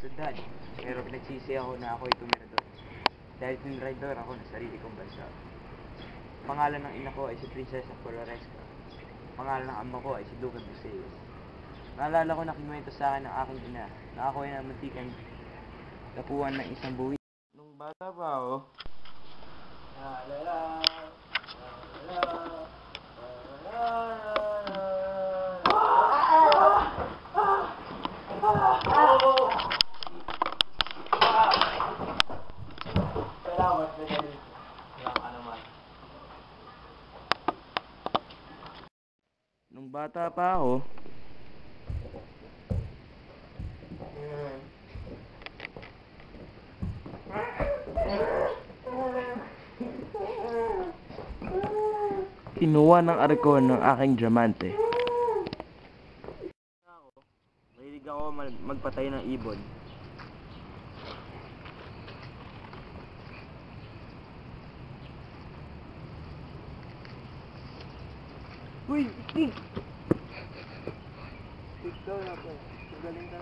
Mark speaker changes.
Speaker 1: syudad. Pero pinagsisi ako na ako'y tumira doon. Dahil tinraidor ako ng sarili kong bansa. Pangalan ng ina ko ay si Prinsesa Floresca. Pangalan ng ama ko ay si Duque Busillo. Naalala ko na kinuwento sa akin ng aking ina na ako ay namuntikan tapuan ng isang buwi. Nung bata pa ako, salamat na dahil walang anuman. Nung bata pa ako, kinuha ng arkon ng aking diamante. Mahilig ako magpatay ng ibon. Uy! Itig! Ikaw na po. Galing ka.